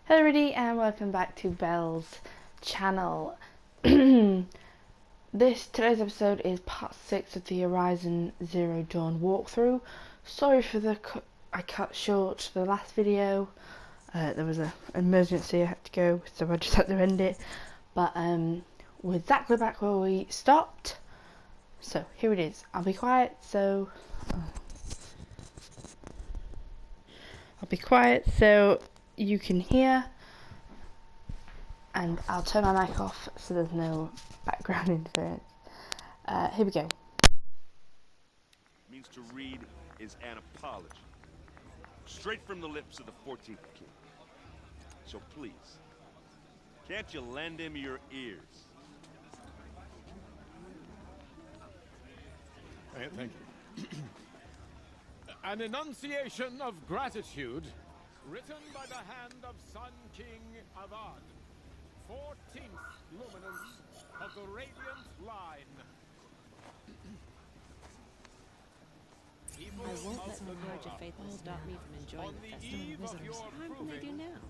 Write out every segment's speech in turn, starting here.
Hello everybody and welcome back to Belle's channel. Today's episode is part 6 of the Horizon Zero Dawn walkthrough. Sorry for I cut short the last video. There was an emergency I had to go, so I just had to end it. But we're exactly back where we stopped. So here it is. I'll be quiet so you can hear, and I'll turn my mic off so there's no background interference. Here we go. Means to read is an apology, straight from the lips of the 14th king. So please, can't you lend him your ears? Thank you. An enunciation of gratitude written by the hand of Sun King Avad, 14th luminance of the Radiant Line. I won't let my March of Faithful stop me from enjoying the festival of visitors. How can they do now?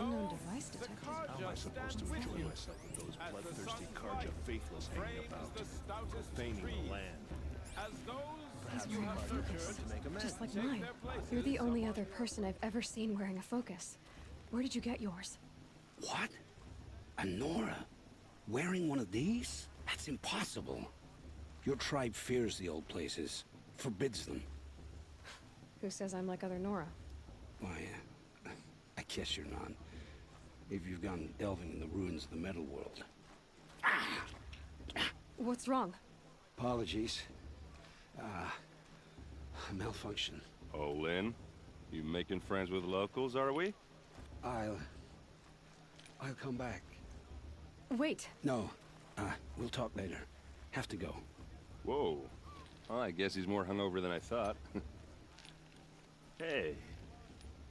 Unknown device detected. How am I supposed to enjoy myself with those bloodthirsty Karja faithless hanging about, profaning the land? Perhaps He's wearing a focus, to make amends. just like mine. You're the only other person I've ever seen wearing a focus. Where did you get yours? What? A Nora? Wearing one of these? That's impossible. Your tribe fears the old places, forbids them. Who says I'm like other Nora? Why, I guess you're not. If you've gone delving in the ruins of the metal world. What's wrong? Apologies. Malfunction. Oh, Lynn, you making friends with locals, are we? I'll come back. Wait. No, we'll talk later. Have to go. Whoa. Well, I guess he's more hungover than I thought. Hey,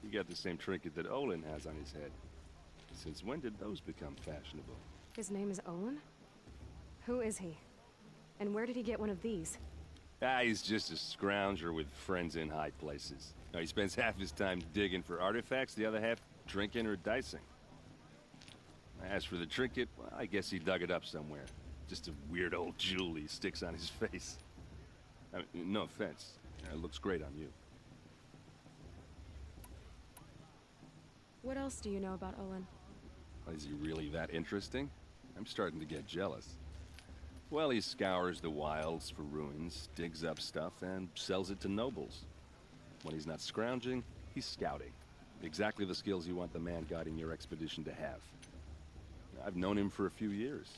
you got the same trinket that Olin has on his head. Since when did those become fashionable? His name is Owen? Who is he? And where did he get one of these? He's just a scrounger with friends in high places. Now, he spends half his time digging for artifacts, the other half drinking or dicing. As for the trinket, well, I guess he dug it up somewhere. Just a weird old jewel he sticks on his face. I mean, no offense. It looks great on you. What else do you know about Owen? Is he really that interesting? I'm starting to get jealous. Well, he scours the wilds for ruins, digs up stuff, and sells it to nobles. When he's not scrounging, he's scouting. Exactly the skills you want the man guiding your expedition to have. I've known him for a few years.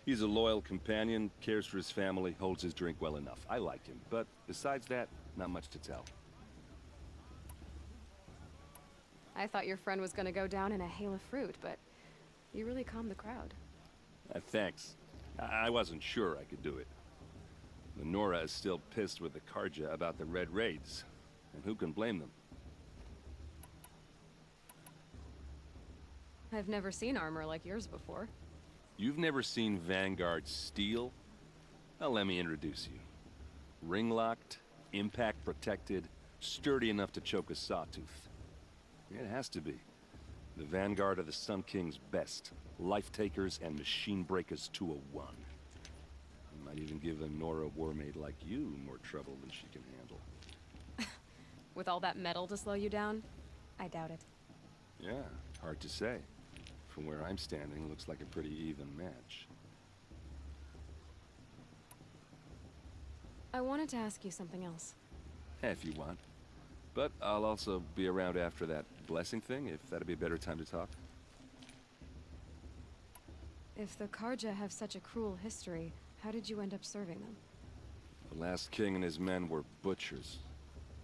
He's a loyal companion, cares for his family, holds his drink well enough. I like him, but besides that, not much to tell. I thought your friend was gonna go down in a hail of fruit, but you really calmed the crowd. Thanks. I wasn't sure I could do it. The Nora is still pissed with the Karja about the Red Raids, and who can blame them? I've never seen armor like yours before. You've never seen Vanguard steel? Well, let me introduce you. Ring-locked, impact-protected, sturdy enough to choke a sawtooth. It has to be. The Vanguard are the Sun King's best. Life-takers and machine-breakers to a one. Might even give a Nora warmaid like you more trouble than she can handle. With all that metal to slow you down? I doubt it. Yeah, hard to say. From where I'm standing, looks like a pretty even match. I wanted to ask you something else. If you want. But I'll also be around after that blessing thing, if that'd be a better time to talk. If the Karja have such a cruel history, how did you end up serving them? The last king and his men were butchers.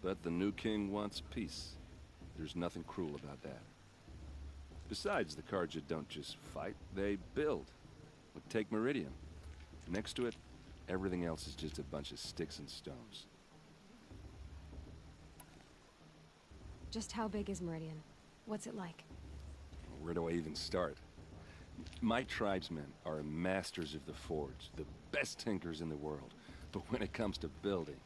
But the new king wants peace. There's nothing cruel about that. Besides, the Karja don't just fight, they build. Like, take Meridian. Next to it, everything else is just a bunch of sticks and stones. Just how big is Meridian? What's it like? Where do I even start? My tribesmen are masters of the forge, the best tinkers in the world. But when it comes to building,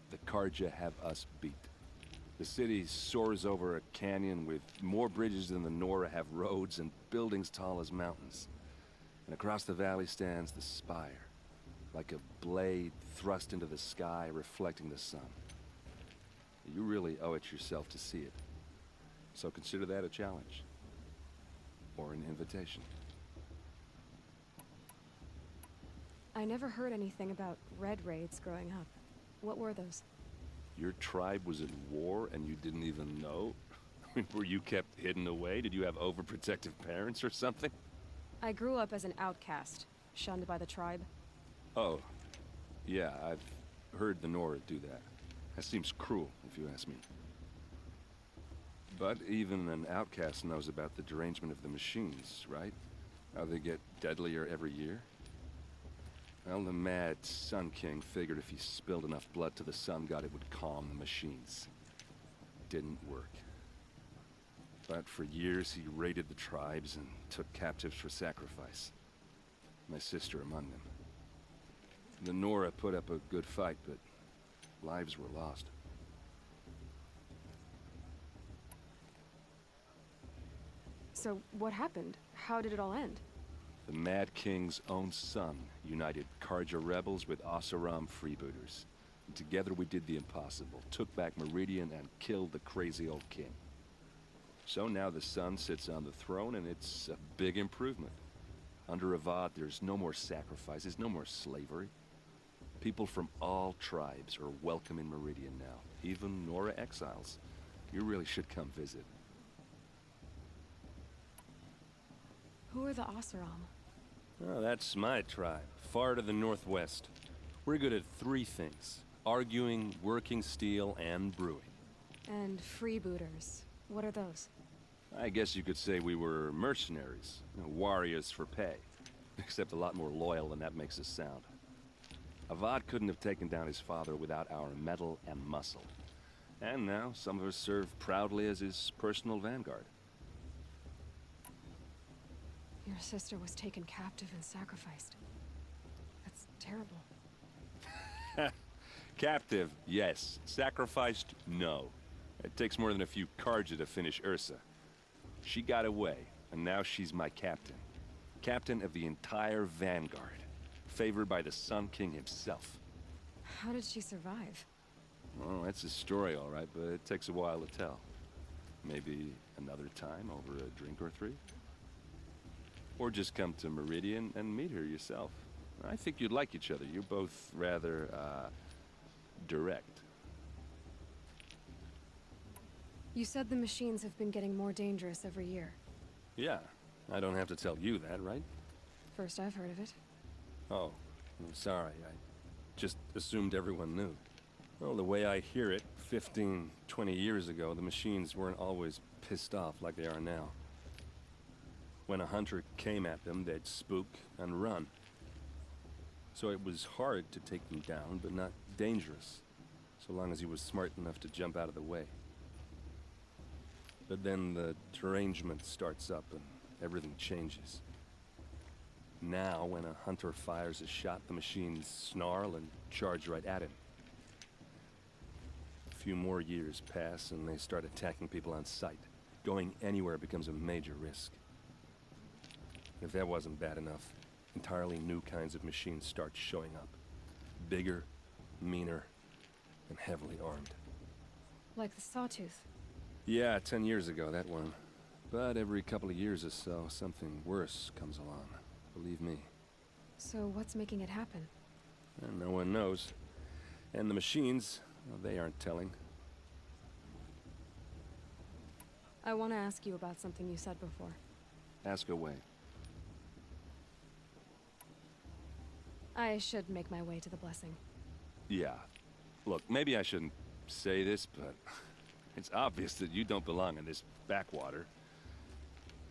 the Karja have us beat. The city soars over a canyon with more bridges than the Nora have roads and buildings tall as mountains. And across the valley stands the spire, like a blade thrust into the sky reflecting the sun. You really owe it yourself to see it. So consider that a challenge. Or an invitation. I never heard anything about red raids growing up. What were those? Your tribe was at war and you didn't even know? I mean, were you kept hidden away? Did you have overprotective parents or something? I grew up as an outcast, shunned by the tribe. Oh, yeah, I've heard the Nora do that. That seems cruel, if you ask me. But even an outcast knows about the derangement of the machines, right? How they get deadlier every year? Well, the mad Sun King figured if he spilled enough blood to the Sun God, it would calm the machines. Didn't work. But for years, he raided the tribes and took captives for sacrifice. My sister among them. The Nora put up a good fight, but lives were lost. So, what happened? How did it all end? The Mad King's own son united Karja rebels with Oseram freebooters. And together we did the impossible, took back Meridian and killed the crazy old king. So now the son sits on the throne and it's a big improvement. Under Avad, there's no more sacrifices, no more slavery. People from all tribes are welcome in Meridian now, even Nora exiles. You really should come visit. Who are the Oseram? Oh, that's my tribe, far to the northwest. We're good at three things: arguing, working steel, and brewing. And freebooters. What are those? I guess you could say we were mercenaries, warriors for pay. Except a lot more loyal than that makes us sound. Avad couldn't have taken down his father without our metal and muscle. And now, some of us serve proudly as his personal vanguard. Your sister was taken captive and sacrificed. That's terrible. Captive, yes. Sacrificed, no. It takes more than a few Karja to finish Ursa. She got away, and now she's my captain. Captain of the entire vanguard. Favored by the Sun King himself. How did she survive? Oh, that's a story, all right, but it takes a while to tell. Maybe another time over a drink or three? Or just come to Meridian and meet her yourself. I think you'd like each other. You're both rather, direct. You said the machines have been getting more dangerous every year. Yeah, I don't have to tell you that, right? First I've heard of it. Oh, I'm sorry. I just assumed everyone knew. Well, the way I hear it, 15, 20 years ago, the machines weren't always pissed off like they are now. When a hunter came at them, they'd spook and run. So it was hard to take them down, but not dangerous, so long as he was smart enough to jump out of the way. But then the derangement starts up and everything changes. Now, when a hunter fires a shot, the machines snarl and charge right at him. A few more years pass and they start attacking people on sight. Going anywhere becomes a major risk. If that wasn't bad enough, entirely new kinds of machines start showing up. Bigger, meaner, and heavily armed. Like the Sawtooth. Yeah, 10 years ago, that one. But every couple of years or so, something worse comes along. Believe me. So what's making it happen? And no one knows. And the machines, well, they aren't telling. I want to ask you about something you said before. Ask away. I should make my way to the blessing. Yeah. Look, maybe I shouldn't say this, but it's obvious that you don't belong in this backwater.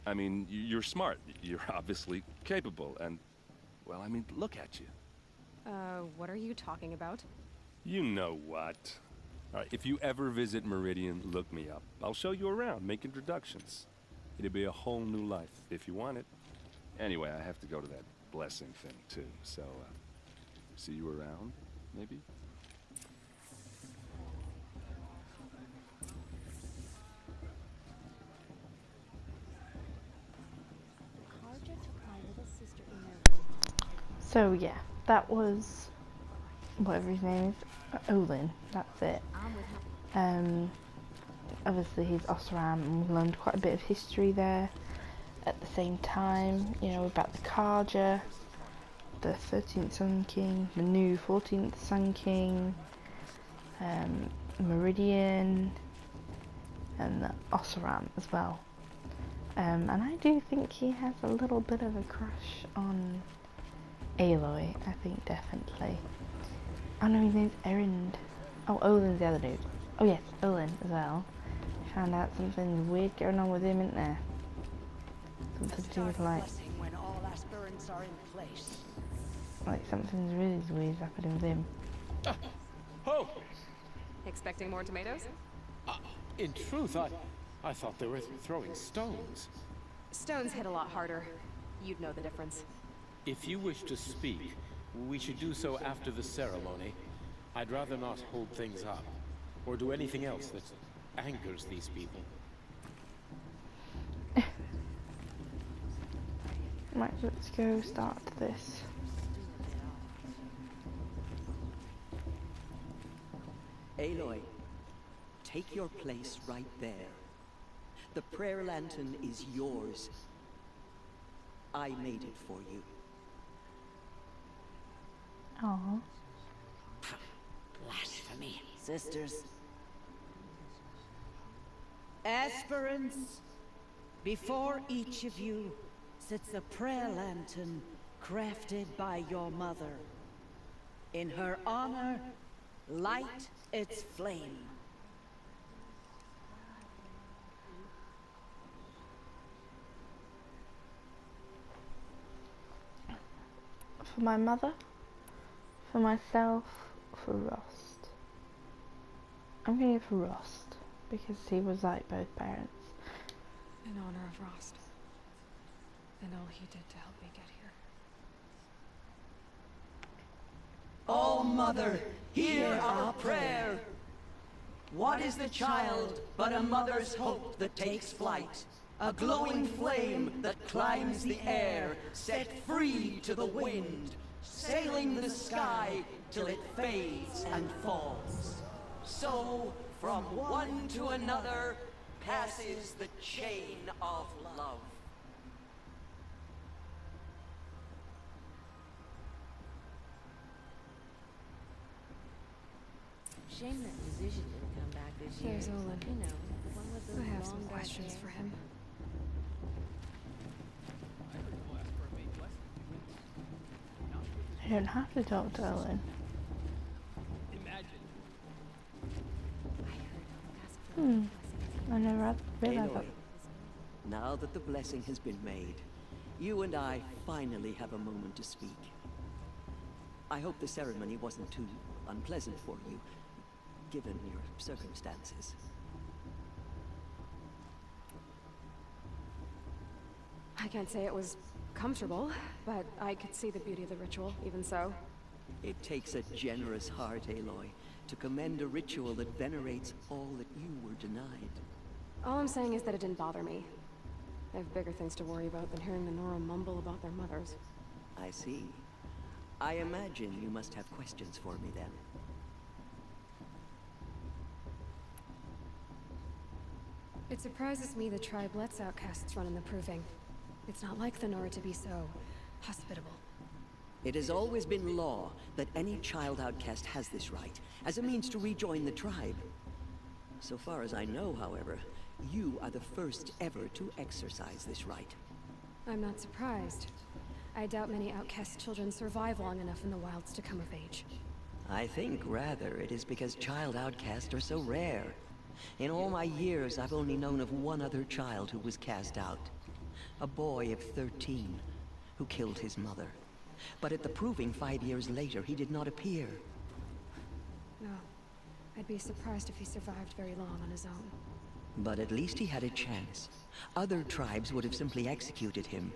I mean, you're smart. You're obviously capable, and, well, I mean, look at you. What are you talking about? You know what. All right, if you ever visit Meridian, look me up. I'll show you around, make introductions. It'll be a whole new life, if you want it. Anyway, I have to go to that blessing thing, too, so, see you around, maybe? So yeah, that was whatever his name is, Olin. That's it. Obviously he's Osram, and we learned quite a bit of history there. At the same time, you know, about the Karja, the 13th Sun King, the new 14th Sun King, Meridian, and the Osram as well. And I do think he has a little bit of a crush on Aloy, I think, definitely. Oh no, his name's Erend. Oh, Olin's the other dude. Oh yes, Olin as well. Found out something weird going on with him, isn't there? Something to do with like when all aspirants are in place. Something's really weird happening with him. Oh! Expecting more tomatoes? In truth, I thought they were throwing stones. Stones hit a lot harder. You'd know the difference. If you wish to speak, we should do so after the ceremony. I'd rather not hold things up, or do anything else that angers these people. Right, let's go start this. Aloy, take your place right there. The prayer lantern is yours. I made it for you. Aww. Blasphemy. Sisters. Aspirants, before each of you sits a prayer lantern crafted by your mother. In her honor, light its flame. For my mother, for myself, for Rost. I'm going to go for Rost, because he was like both parents. In honor of Rost. And all he did to help me get here. O Mother, hear our prayer. What is the child but a mother's hope that takes flight? A glowing flame that climbs the air, set free to the wind, sailing the sky till it fades and falls. So, from one to another, passes the chain of love. Shame that musician didn't come back this year. There's Olin. You know, the one with the I have some questions for him. I don't have to talk to Olin. I never realized that. Aloy, now that the blessing has been made, you and I finally have a moment to speak. I hope the ceremony wasn't too unpleasant for you, given your circumstances. I can't say it was comfortable, but I could see the beauty of the ritual, even so. It takes a generous heart, Aloy, to commend a ritual that venerates all that you were denied. All I'm saying is that it didn't bother me. I have bigger things to worry about than hearing the Nora mumble about their mothers. I see. I imagine you must have questions for me then. It surprises me the tribe lets outcasts run in the Proving. It's not like the Nora to be so hospitable. It has always been law that any child outcast has this right, as a means to rejoin the tribe. So far as I know, however, you are the first ever to exercise this right. I'm not surprised. I doubt many outcast children survive long enough in the wilds to come of age. I think, rather, it is because child outcasts are so rare. In all my years, I've only known of one other child who was cast out. A boy of 13, who killed his mother. But at the Proving 5 years later, he did not appear. No. I'd be surprised if he survived very long on his own. But at least he had a chance. Other tribes would have simply executed him.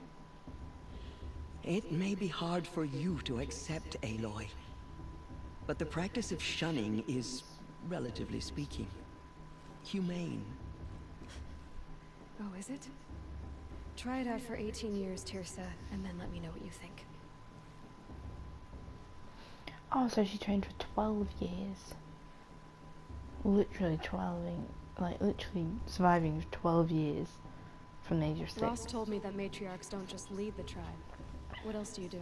It may be hard for you to accept, Aloy. But the practice of shunning is, relatively speaking, humane. Oh, is it? Try it out for 18 years, Tirsa, and then let me know what you think. Oh, so she trained for 12 years. Literally 12, like literally surviving for 12 years from the age of 6. Ross told me that matriarchs don't just lead the tribe. What else do you do?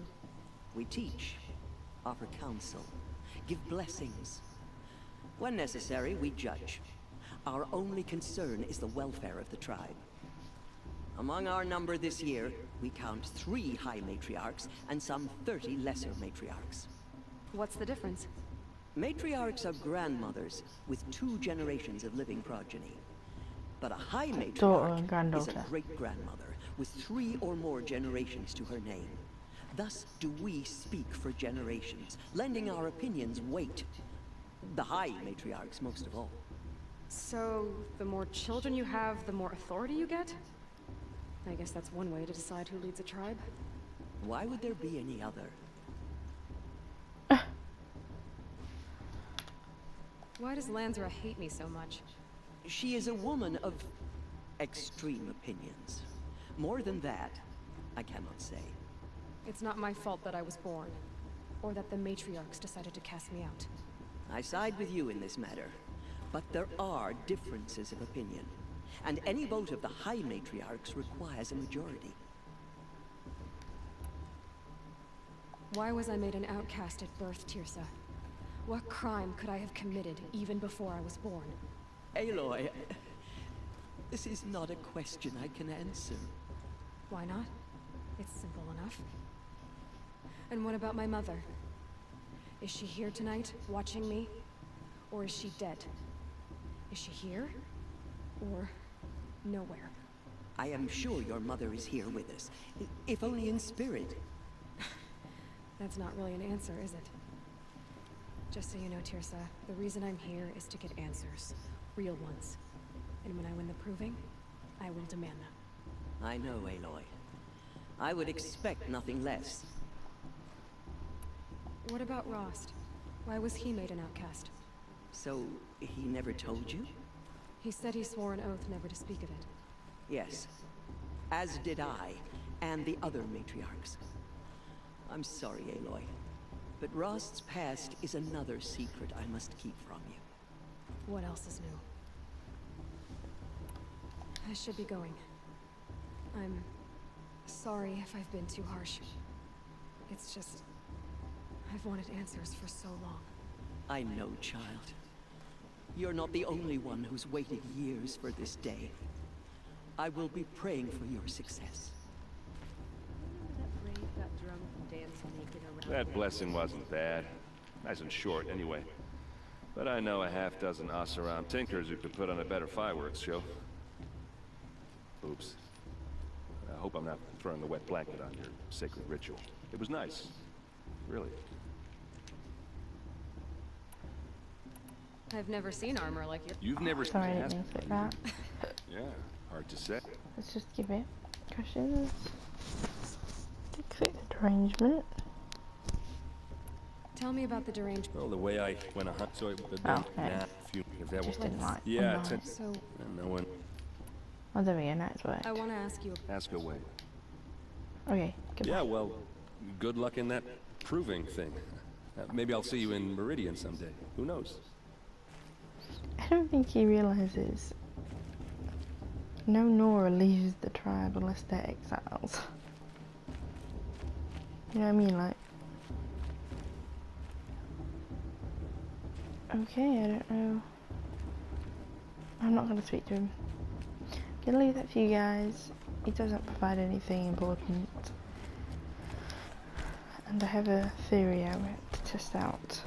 We teach, offer counsel, give blessings. When necessary, we judge. Our only concern is the welfare of the tribe. Among our number this year, we count 3 high matriarchs and some 30 lesser matriarchs. What's the difference? Matriarchs are grandmothers with 2 generations of living progeny. But a high Daughter matriarch and granddaughter. is a great-grandmother with 3 or more generations to her name. Thus do we speak for generations, lending our opinions weight. The high matriarchs most of all. So, the more children you have, the more authority you get? I guess that's one way to decide who leads a tribe. Why would there be any other? Why does Lansra hate me so much? She is a woman of extreme opinions. More than that, I cannot say. It's not my fault that I was born, or that the matriarchs decided to cast me out. I side with you in this matter, but there are differences of opinion, and any vote of the high matriarchs requires a majority. Why was I made an outcast at birth, Tirsa? What crime could I have committed even before I was born? Aloy, this is not a question I can answer. Why not? It's simple enough. And what about my mother? Is she here tonight, watching me? Or is she dead? Is she here? Or nowhere? I am sure your mother is here with us, if only in spirit. That's not really an answer, is it? Just so you know, Tirsa, the reason I'm here is to get answers. Real ones. And when I win the proving, I will demand them. I know, Aloy. I would expect nothing less. What about Rost? Why was he made an outcast? So, he never told you? He said he swore an oath never to speak of it. Yes. As did I, and the other matriarchs. I'm sorry, Aloy. But Rost's past is another secret I must keep from you. What else is new? I should be going. I'm sorry if I've been too harsh. It's just... I've wanted answers for so long. I know, child. You're not the only one who's waited years for this day. I will be praying for your success. That blessing wasn't bad. Nice and short, anyway. But I know a half-dozen us-around tinkers who could put on a better fireworks show. Oops. I hope I'm not throwing a wet blanket on your sacred ritual. It was nice. Really. I've never seen armor like you. You've never seen Sorry, I didn't mean to say that. Yeah, hard to say. Let's just give it questions. Fix the derangement. Tell me about the deranged... Well, the way I went a hunt, so it would Oh, okay. if that was... Just didn't like Yeah, online. it's So, no one... Oh, there we go, now it's worked. I want to ask you... Ask away. Okay, goodbye. Yeah, well, good luck in that proving thing. Maybe I'll see you in Meridian someday. Who knows? I don't think he realizes no Nora leaves the tribe unless they're exiles. You know what I mean? Like, okay, I don't know. I'm not going to speak to him. I'm going to leave that for you guys. He doesn't provide anything important. And I have a theory I want to test out.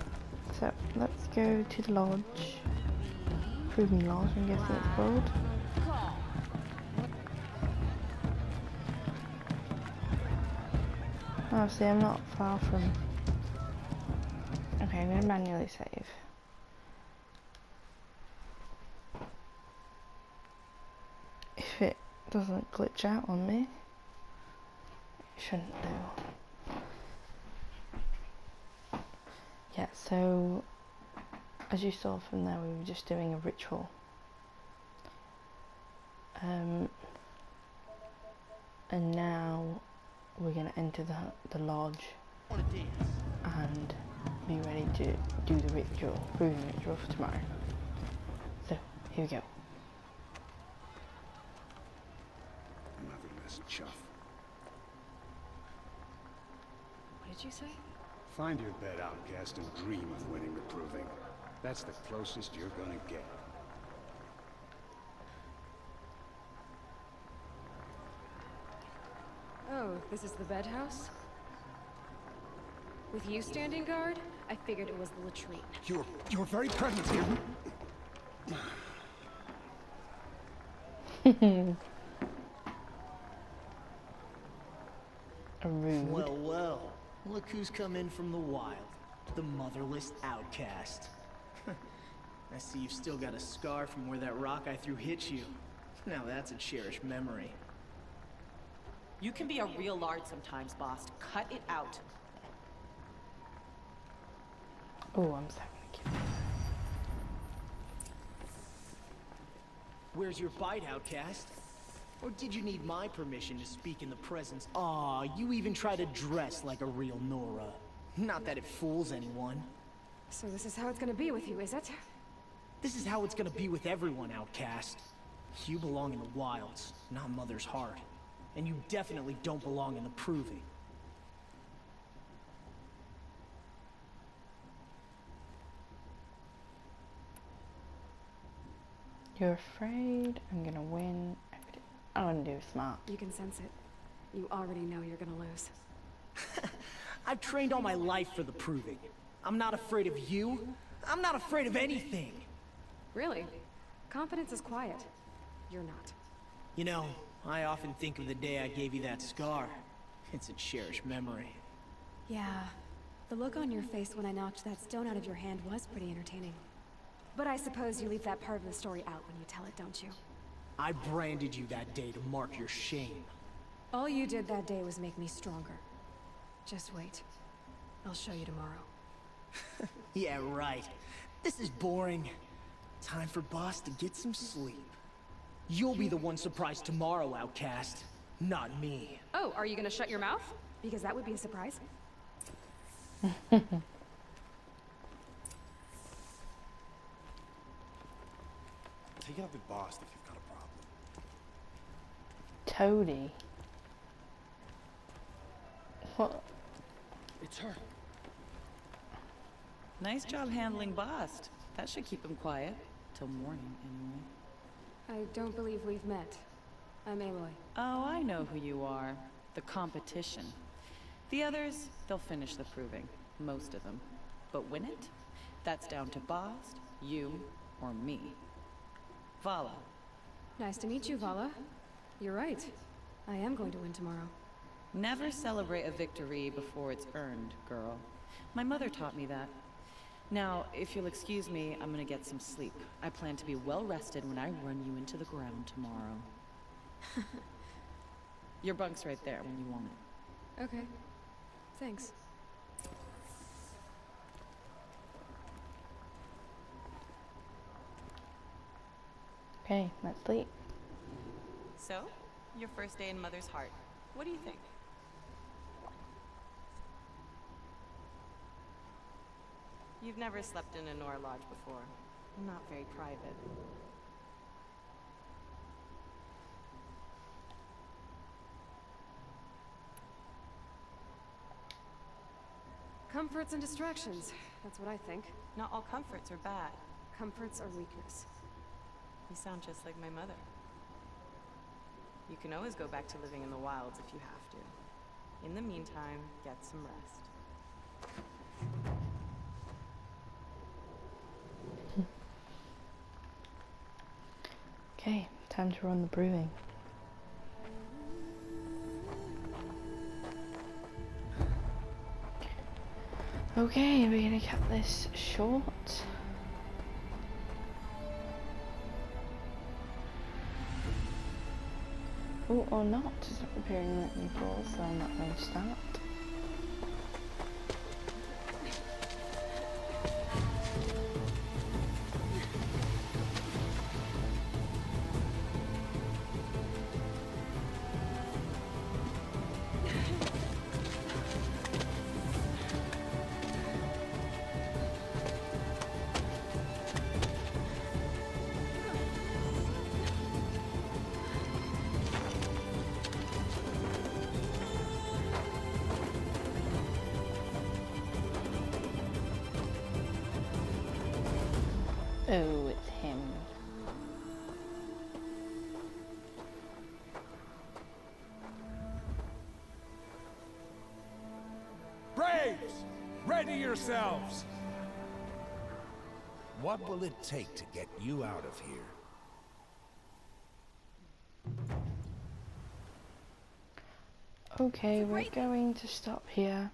So, let's go to the lodge. Proving lodge, I'm guessing it's called. Oh, see, I'm not far from... Okay, I'm going to manually save. If it doesn't glitch out on me, it shouldn't do. Yeah, so as you saw from there, we were just doing a ritual. And now we're going to enter the lodge and me ready to do the ritual, proving ritual for tomorrow. So, here we go. Motherless chuff. What did you say? Find your bed, outcast, and dream of winning the proving. That's the closest you're gonna get. Oh, this is the bed house? With you standing guard, I figured it was the latrine. Your very presence here. Rude. Well, well. Look who's come in from the wild. The motherless outcast. I see you've still got a scar from where that rock I threw hit you. Now that's a cherished memory. You can be a real lard sometimes, boss. Cut it out. Oh, I'm sorry. Where's your bite, outcast? Or did you need my permission to speak in the presence? Aw, you even try to dress like a real Nora. Not that it fools anyone. So this is how it's gonna be with you, is it? This is how it's gonna be with everyone, outcast. You belong in the wilds, not Mother's heart. And you definitely don't belong in the proving. You're afraid I'm gonna win. I want to do smart. You can sense it. You already know you're gonna lose. I've trained all my life for the proving. I'm not afraid of you. I'm not afraid of anything. Really? Confidence is quiet. You're not. You know, I often think of the day I gave you that scar. It's a cherished memory. Yeah. The look on your face when I knocked that stone out of your hand was pretty entertaining. But I suppose you leave that part of the story out when you tell it, don't you? I branded you that day to mark your shame. All you did that day was make me stronger. Just wait. I'll show you tomorrow. Yeah, right. This is boring. Time for Boss to get some sleep. You'll be the one surprised tomorrow, outcast. Not me. Oh, are you gonna shut your mouth? Because that would be a surprise. Take it up with Boss if you've got a problem. Toady. What? It's her. Nice job handling Bast. That should keep him quiet. Till morning, anyway. I don't believe we've met. I'm Aloy. Oh, I know who you are. The competition. The others, they'll finish the proving. Most of them. But win it? That's down to Bast, you, or me. Vala. Nice to meet you, Vala. You're right. I am going to win tomorrow. Never celebrate a victory before it's earned, girl. My mother taught me that. Now, if you'll excuse me, I'm gonna get some sleep. I plan to be well rested when I run you into the ground tomorrow. Your bunk's right there when you want it. Okay. Thanks. Okay, let's sleep. So, your first day in Mother's heart. What do you think? You've never slept in a Nora lodge before. Not very private. Comforts and distractions. That's what I think. Not all comforts are bad. Comforts are weakness. You sound just like my mother. You can always go back to living in the wilds if you have to. In the meantime, get some rest. Okay, time to run the brewing. Okay, we're gonna cut this short. Oh, or not. It's not appearing to let me pause, so I'm not going to start. Oh, it's him. Braves! Ready yourselves! What will it take to get you out of here? Okay, we're going to stop here.